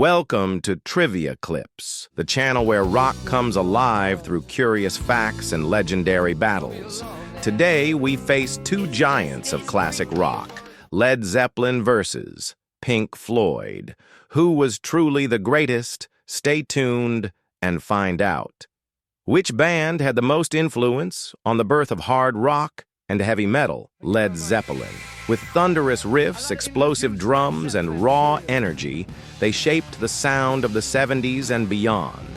Welcome to Triviaclips, the channel where rock comes alive through curious facts and legendary battles. Today, we face two giants of classic rock, Led Zeppelin versus Pink Floyd. Who was truly the greatest? Stay tuned and find out. Which band had the most influence on the birth of hard rock and heavy metal? Led Zeppelin. With thunderous riffs, explosive drums, and raw energy, they shaped the sound of the 70s and beyond.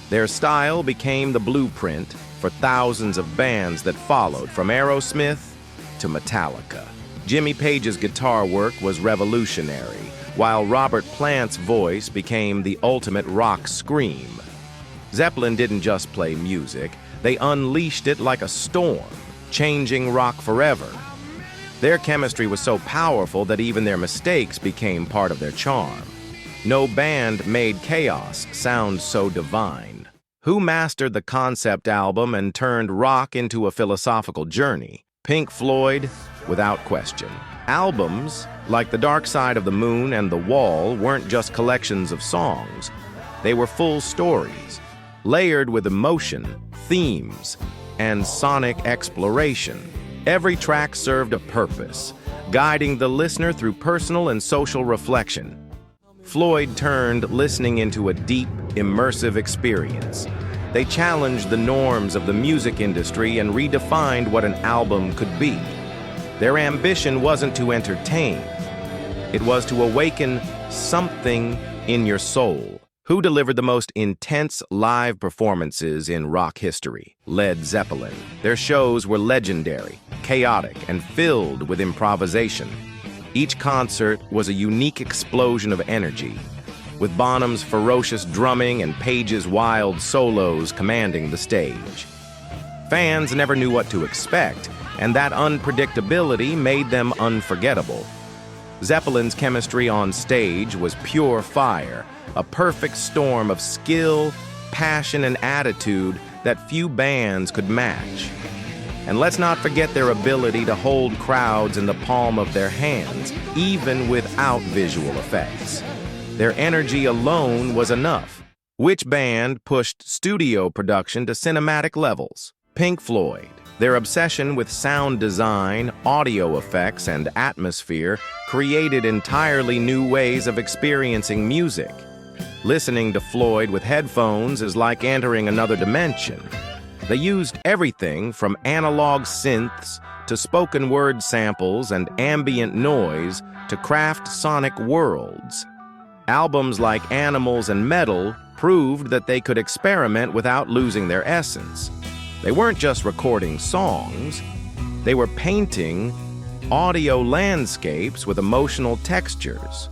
Their style became the blueprint for thousands of bands that followed, from Aerosmith to Metallica. Jimmy Page's guitar work was revolutionary, while Robert Plant's voice became the ultimate rock scream. Zeppelin didn't just play music, they unleashed it like a storm, changing rock forever. Their chemistry was so powerful that even their mistakes became part of their charm. No band made chaos sound so divine. Who mastered the concept album and turned rock into a philosophical journey? Pink Floyd, without question. Albums, like The Dark Side of the Moon and The Wall, weren't just collections of songs. They were full stories, layered with emotion, themes, and sonic exploration. Every track served a purpose, guiding the listener through personal and social reflection. Floyd turned listening into a deep, immersive experience. They challenged the norms of the music industry and redefined what an album could be. Their ambition wasn't to entertain. It was to awaken something in your soul. Who delivered the most intense live performances in rock history? Led Zeppelin. Their shows were legendary, chaotic, and filled with improvisation. Each concert was a unique explosion of energy, with Bonham's ferocious drumming and Page's wild solos commanding the stage. Fans never knew what to expect, and that unpredictability made them unforgettable. Zeppelin's chemistry on stage was pure fire, a perfect storm of skill, passion, and attitude that few bands could match. And let's not forget their ability to hold crowds in the palm of their hands, even without visual effects. Their energy alone was enough. Which band pushed studio production to cinematic levels? Pink Floyd. Their obsession with sound design, audio effects, and atmosphere created entirely new ways of experiencing music. Listening to Floyd with headphones is like entering another dimension. They used everything from analog synths to spoken word samples and ambient noise to craft sonic worlds. Albums like Animals and Metal proved that they could experiment without losing their essence. They weren't just recording songs, they were painting audio landscapes with emotional textures.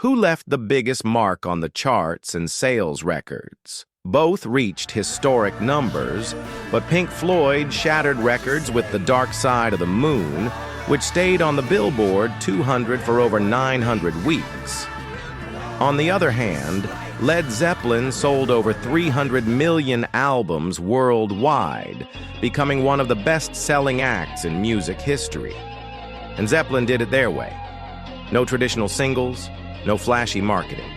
Who left the biggest mark on the charts and sales records? Both reached historic numbers, but Pink Floyd shattered records with The Dark Side of the Moon, which stayed on the Billboard 200 for over 900 weeks. On the other hand, Led Zeppelin sold over 300 million albums worldwide, becoming one of the best-selling acts in music history. And Zeppelin did it their way. No traditional singles, no flashy marketing.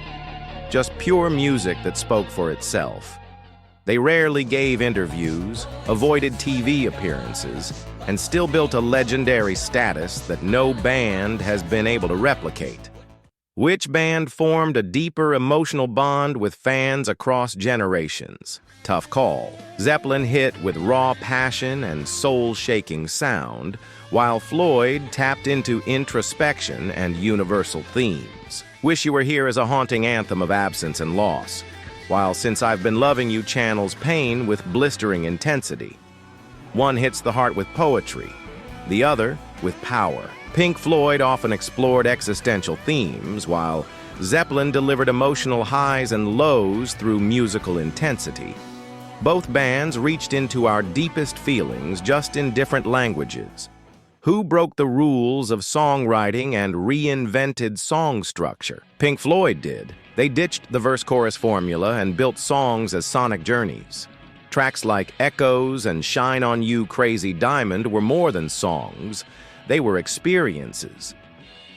Just pure music that spoke for itself. They rarely gave interviews, avoided TV appearances, and still built a legendary status that no band has been able to replicate. Which band formed a deeper emotional bond with fans across generations? Tough call. Zeppelin hit with raw passion and soul-shaking sound, while Floyd tapped into introspection and universal themes. Wish You Were Here is a haunting anthem of absence and loss, while Since I've Been Loving You channels pain with blistering intensity. One hits the heart with poetry, the other with power. Pink Floyd often explored existential themes, while Zeppelin delivered emotional highs and lows through musical intensity. Both bands reached into our deepest feelings, just in different languages. Who broke the rules of songwriting and reinvented song structure? Pink Floyd did. They ditched the verse-chorus formula and built songs as sonic journeys. Tracks like Echoes and Shine on You Crazy Diamond were more than songs. They were experiences.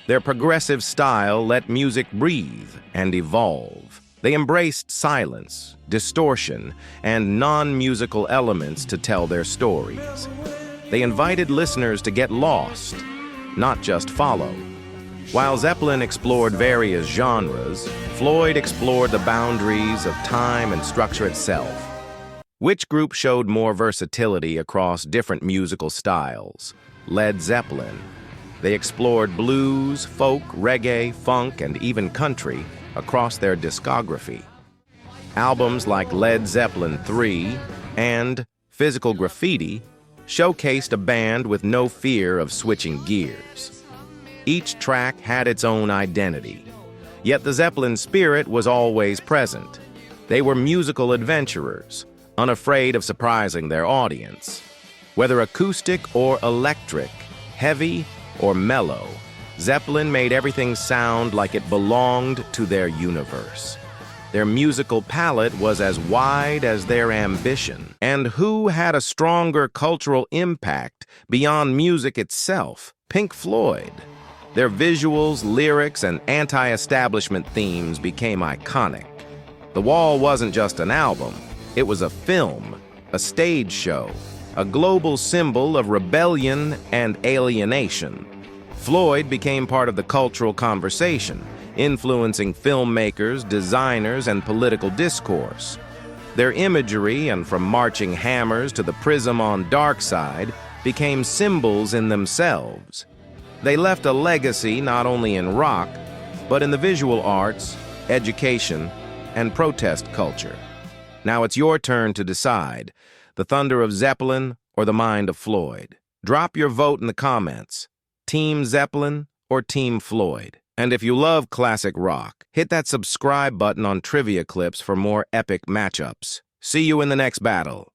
Their progressive style let music breathe and evolve. They embraced silence, distortion, and non-musical elements to tell their stories. They invited listeners to get lost, not just follow. While Zeppelin explored various genres, Floyd explored the boundaries of time and structure itself. Which group showed more versatility across different musical styles? Led Zeppelin. They explored blues, folk, reggae, funk, and even country across their discography. Albums like Led Zeppelin III and Physical Graffiti showcased a band with no fear of switching gears. Each track had its own identity, yet the Zeppelin spirit was always present. They were musical adventurers, unafraid of surprising their audience. Whether acoustic or electric, heavy or mellow, Zeppelin made everything sound like it belonged to their universe. Their musical palette was as wide as their ambition. And who had a stronger cultural impact beyond music itself? Pink Floyd. Their visuals, lyrics, and anti-establishment themes became iconic. The Wall wasn't just an album. It was a film, a stage show, a global symbol of rebellion and alienation. Floyd became part of the cultural conversation, influencing filmmakers, designers, and political discourse. Their imagery, and from marching hammers to the prism on Dark Side, became symbols in themselves. They left a legacy not only in rock, but in the visual arts, education, and protest culture. Now it's your turn to decide, the thunder of Zeppelin or the mind of Floyd. Drop your vote in the comments. Team Zeppelin or Team Floyd? And if you love classic rock, hit that subscribe button on Triviaclips for more epic matchups. See you in the next battle.